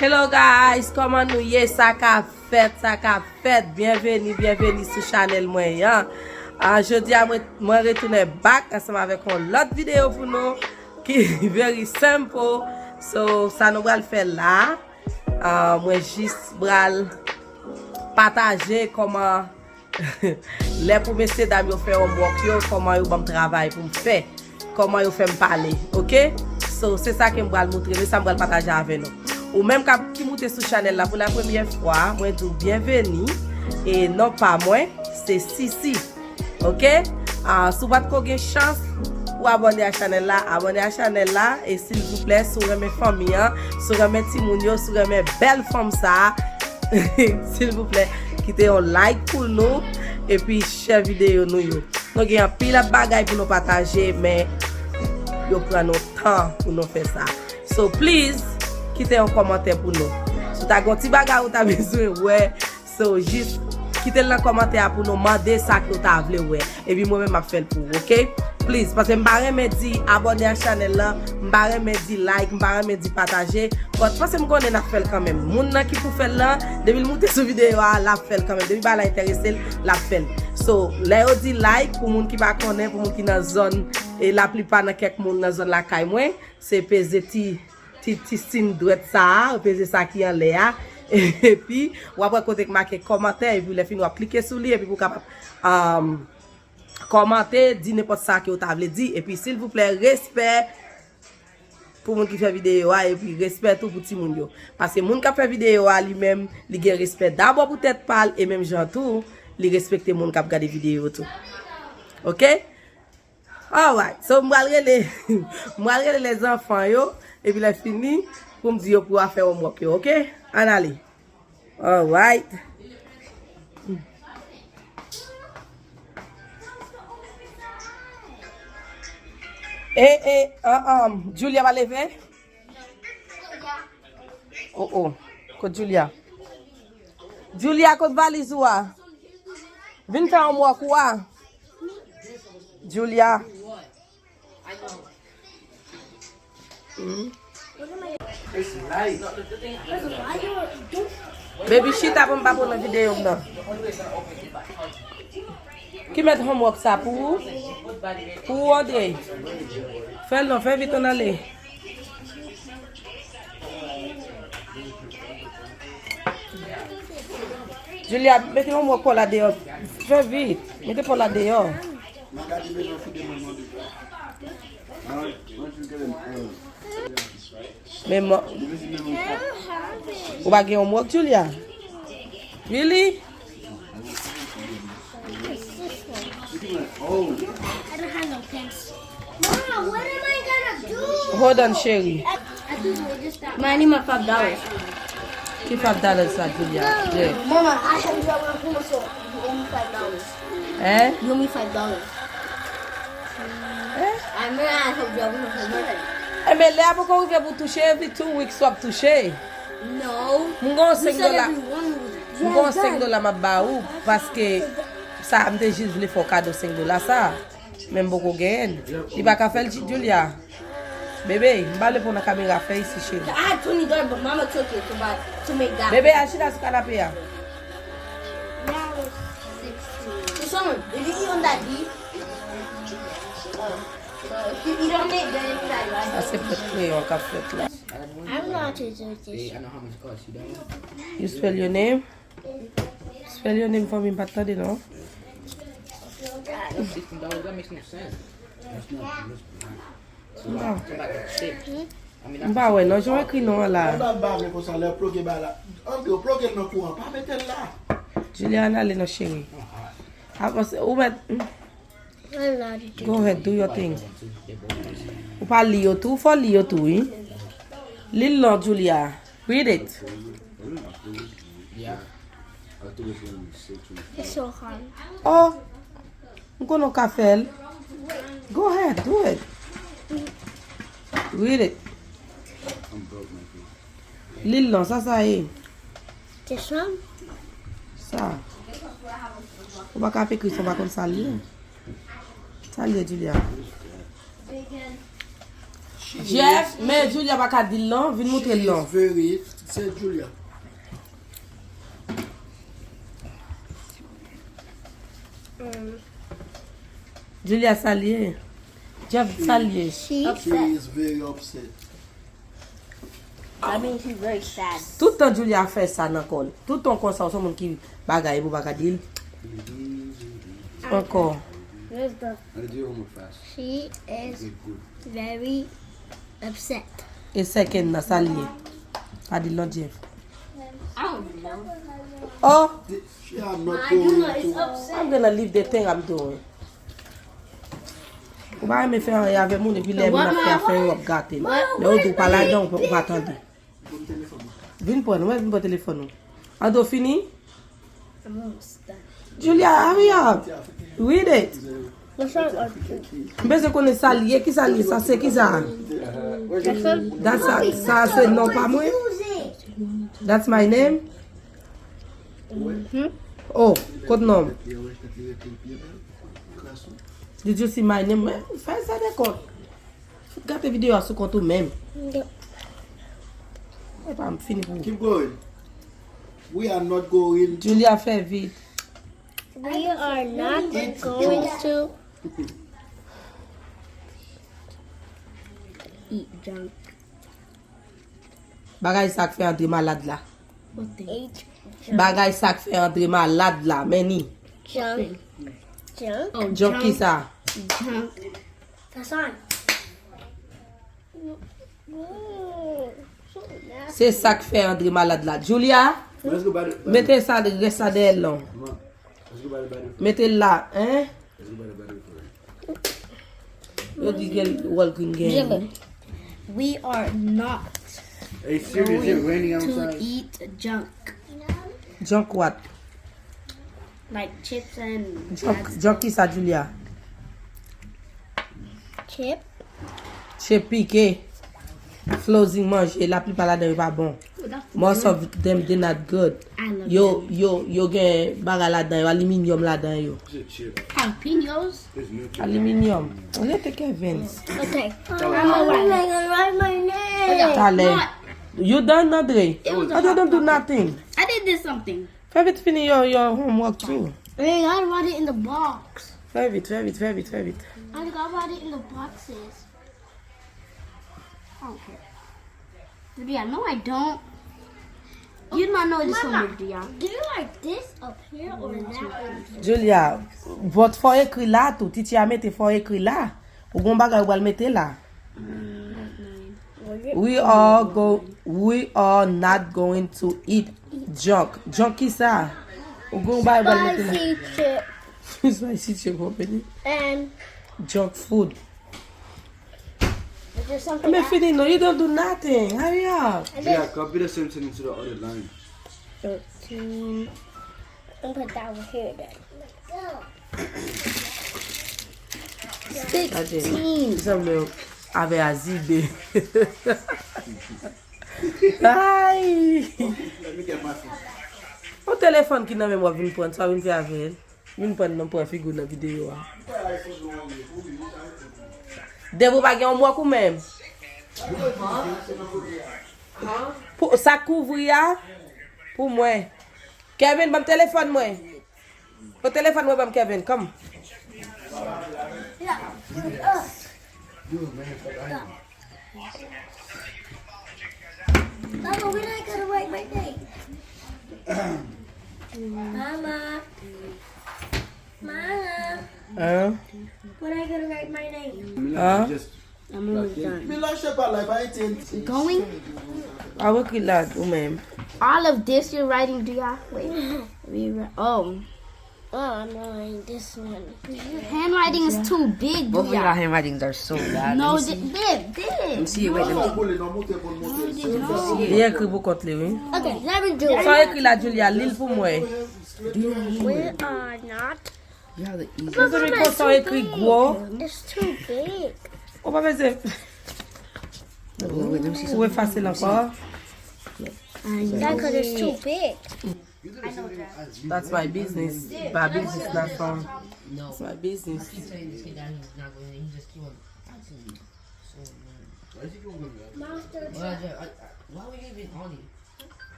Hello guys, comment nous y est, ça qu'a fait, bienvenue sur channel moi. Jeudi moi retourner back ensemble avec une autre vidéo pour nous qui est very simple. So ça nous va le faire là. Moi juste bral partager comment les premiers d'amis ont fait un work, comment ils ont travail pour me faire, comment ils fait me parler, OK? So c'est ça que je vais montrer, mais ça me va partager avec nous. Ou même quand qui monte sur channel là pour la première fois, moi dis bienvenue et non pas moi, c'est Sisi. OK? Si vous avez une chance pour abonner à la channel là, abonnez à la channel là et s'il vous plaît, sur mes familles, sur mes timounio, sur mes belles femmes ça, s'il vous plaît, quittez un like pour nous et puis share vidéo nous yo. Nous avons pile de bagages pour nous partager mais yo prend notre temps pour nous faire ça. So please quittez un commentaire pour nous. Si tu as un petit bagage ou tu as besoin, ouais. So, juste quittez le commentaire pour nous demander ça que tu as voulu, ouais. Et puis moi-même, je fais pour vous, ok? Please, parce que je me dis abonner à la chaîne là, je me dis like, je me dis partager. Parce que je connais la fait quand même. Les gens qui peut faire là, depuis le monter sur vidéo, la fait quand même. Depuis que l'intéressé, la fait. So, là, on dit like pour les gens qui ne connaissent pas, pour les gens qui sont dans la zone, et la plupart de quelques gens dans la zone, c'est PZT. Tistine doit ça, peser ça qui en l'air et puis ou après côté marquer commentaire et puis les fin ou cliquer sur lui et puis pour capable commenter dire n'importe ça que vous avez dit et puis s'il vous plaît respect pour moun qui fait vidéo et puis respect tout pour petit moun yo parce que moun qui fait vidéo lui-même il gagne respect d'abord pour tête parle et même gens tout il respecter moun qui regarder vidéo tout. OK? Alright, so m'alrele les enfants yo et puis la fini pour me dire pour faire un mock, OK? En allez. Alright. Julia va lever? Oh, côte Julia. Julia côte valise ou a? Viens faire un mock ou a? Julia. Baby shit up on la vidéo là. Qui met homework ça pour André? Fais-le, fais vite on aller. Julia, mettez homework pour la dehors. Fais vite, mettez pour la dehors. Mais moi, vous va gagner un mois, Julia? Really? I don't have no pens. Mom, what am I gonna do? Hold on, Sherry. Man, I need my $5. Keep $5, Julia. Yeah. Mama, I have you on Puma, so you owe me $5. Eh? You owe me $5. I mean, I have you on Puma. Eh, mais là, pourquoi vous faites pour toucher every 2 weeks, soit toucher? No. Mon gars, $5. Mon Mon gars, $5 ma baou parce que ça me dit juste voulu faire cadeau $5 ça. Même beaucoup gain. Il va pas faire Julia. Bébé, je vais pour la caméra faire ici chez I had $20, but Mama took it to make that. Bébé, achète sur canapé. Yeah, I was 16. So, did you eat on that deep? If you eat on it, then it's that Ça right. c'est peut-être crayon qu'a fait là. I don't know how to do this. I know how much it costs, you don't? You spell your name? Spell your name for me, pas attendez non? $16, that makes no sense. Non. It's like a stick. I mean, Bah ouais, non, je vais écrire non là. Juliana, allez non chérie. Ou met, I don't know how to do go ahead, do your thing. Ou pas lire tout, faut lire tout, oui? Lille non, Julia. Read it. yeah. It's so hard. Oh, I'm gonna café. Go ahead, do it. Read it. Lille non, ça est. This one? Ça. On va pas écrire, on va comme ça lire. Ça lire, Julia. Jeff, mais Julia va pas dire non, viens montrer le nom. Very, c'est Julia. Julia Salier. Jeff Salier. She She is very upset. I mean, she's very sad. Tout le temps Julia fait ça dans l'école. Tout le temps comme ça, on monde qui bagaille pour bagaille. Encore. Where's the? I'll do your homework fast. She is Good, good. very upset. Et second na Salier. Pas dire non Jeff. I don't know. Oh, She am not going to. upset. I'm gonna leave the thing I'm doing. Ou ba me faire rien avec mon et puis les mon a faire up gâté. Mais on doit pas là-dedans pour pas attendre. Viens prendre, ouais, viens prendre téléphone. On doit fini? I'm almost done. Julia, hurry up. Read it. What's wrong? Mais je connais Salier, qui Salier, ça c'est qui ça? Ça c'est non pas moi. That's my name. Oh, code nom. Did you see my name? Fais ça de compte. Regarde vidéo sur compte même. Et pas fini pour. Keep going. We are not going. Julia fait vite. We are not going to eat junk. Bagay ça fait André malade là. Eat Bagay ça fait André malade là, meni. junk. Junk? Oh, Junk qui ça? Junk. That's on. C'est ça qui fait André malade là. Julia, Let's go by the. mettez ça, reste ça derrière là. Come on. Let's go by the battery. Mettez là, hein? Let's go by the battery. Yo di gel walking game. We are not Hey, serious, is it raining to outside? eat junk. Junk what? Like chips and Junk qui ça Julia? chip. Chez Piqué. Floating mange et la plupart là-dedans pas bon. Most of them they not good. I love Yo gen baga là-dedans, yo aluminium là-dedans yo. Is it chip? jalapenos. It's milk. Aluminium. On est Kevin. Okay. I'm gonna write my name. Tale. You done Andre? I don't do nothing. I did something. Fais vite fini your homework too. I gotta write it in the box. Fais vite. I gotta write it in the boxes. I don't care. Yeah, no, I don't. You might know this one, Dia. Do you like this up here or that one? Julia, votre faut écrit là tout. Titi a mette faut écrit là. Ou gon bagay ou al mette là. We are not going to eat junk. Junk qui ça? Ou gon bagay ou al mette là. Spicy chip Spicy chip company. and Junk food. is there something Mais else? fini, no, you don't do nothing. Hurry up. Yeah, copy the same thing to the other line. 13. I'm gonna put that over here then. Ate, semble ave azide. Ay! Let me get my phone. O telefon ki nan men wap vin pon, sa vin fi ave el. Vin pon nan pou figou nan video a. Devo pa gen mwak ou men? Sa kouvri ya? Pou mwen. Kevin, bam telefon mwen. O telefon mwen bam Kevin, kom. Mama, when I gotta write my name? Mama. When I gotta write my name? Huh? Just I'm almost done. Me love shepherd life. I ain't. Going? A wè ki lad ou men. All of this you're writing, Dia? Wait. Oh, I'm writing this one. Your handwriting is too big, Both of your Dia. handwritings are so bad. No, Let me see. this. See, wait, let me Bully, no monte por monte. Li ekri pou kont li, oui. Okay, let me do it. Sa ekri la Julia, lil pou mwen. We are not. You have the easy. Mwen se mi kon sa ekri gwo. It's too big. Ou pa veze. Wait, let me see Ou e fasil ankor. That's because it's too big. That's my business. My business not from. No. It's my business. Keep saying this kid that he's not going to, he just keep on asking me. So, man. Monster Why, truck. why would you even on it?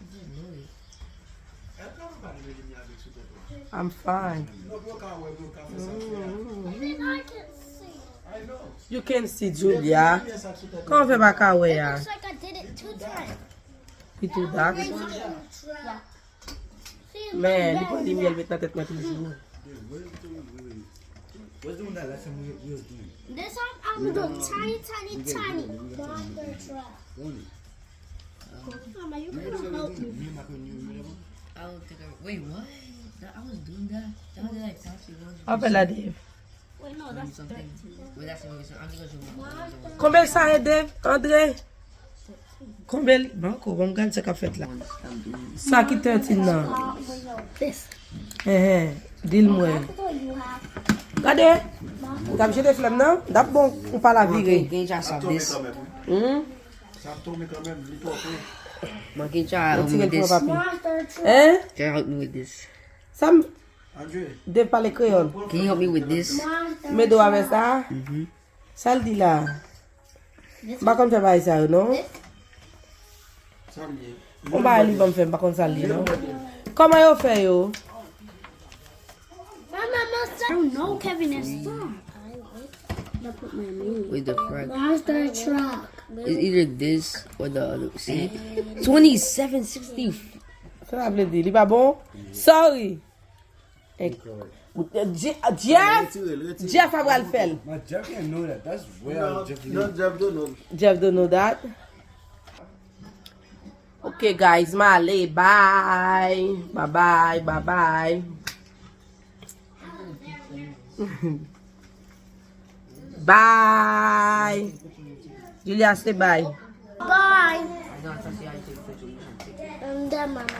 It's just noise. I'm fine. Even I can see. You can see Julia. Comment fait pas kawe ya? Looks like I did it 2 times. It too dark. Yeah. See, it's Man, not di pa di miel met nan tèt mwen toujou. What's doing that last time we was doing? This time I'm gonna do tiny. Monster truck. Mama, you can help me. Me and my cousin, you remember? I don't think wait, what? I was doing that? That was like fancy ones. Apel la Dave. Wait, no, that's Something. Wait, that's what I'm gonna zoom out. Combien ça est Dave? André? Combien? Bon, ko, bon gade se ka fet la. Sa ki 13 nan. this. Dil mwen. You have Gade? Dap jete flem nan? Dap bon, ou pa la vire. Can you try some this? Ça tourne quand même, dis-toi. Man, can you try help me with this? monster truck. Can you help me with this? Sam, André, Dave pale kreol. Can you help me with this? Monster. Me do ave sa? Sal di la. Bakon fe bay sa yo, no? ça lié. On ba li bam fe, bakon sal di, no? Koman yo fe yo? Mama, monster. I don't know, Kevin. It's fun. I'll put my name. With the front. Monster truck. It's either this or the other. See? 2760. Sa la vle di, li ba bon? Sorry. Jeff a bral fel. My Jeff can't know that. That's way out of Jeff. No, Jeff don't know. Jeff don't know that. Okay guys, male, bye. Bye. Bye. Julia, say bye. Bye. I'm done, Mama.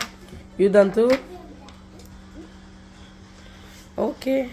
You done too? Okay.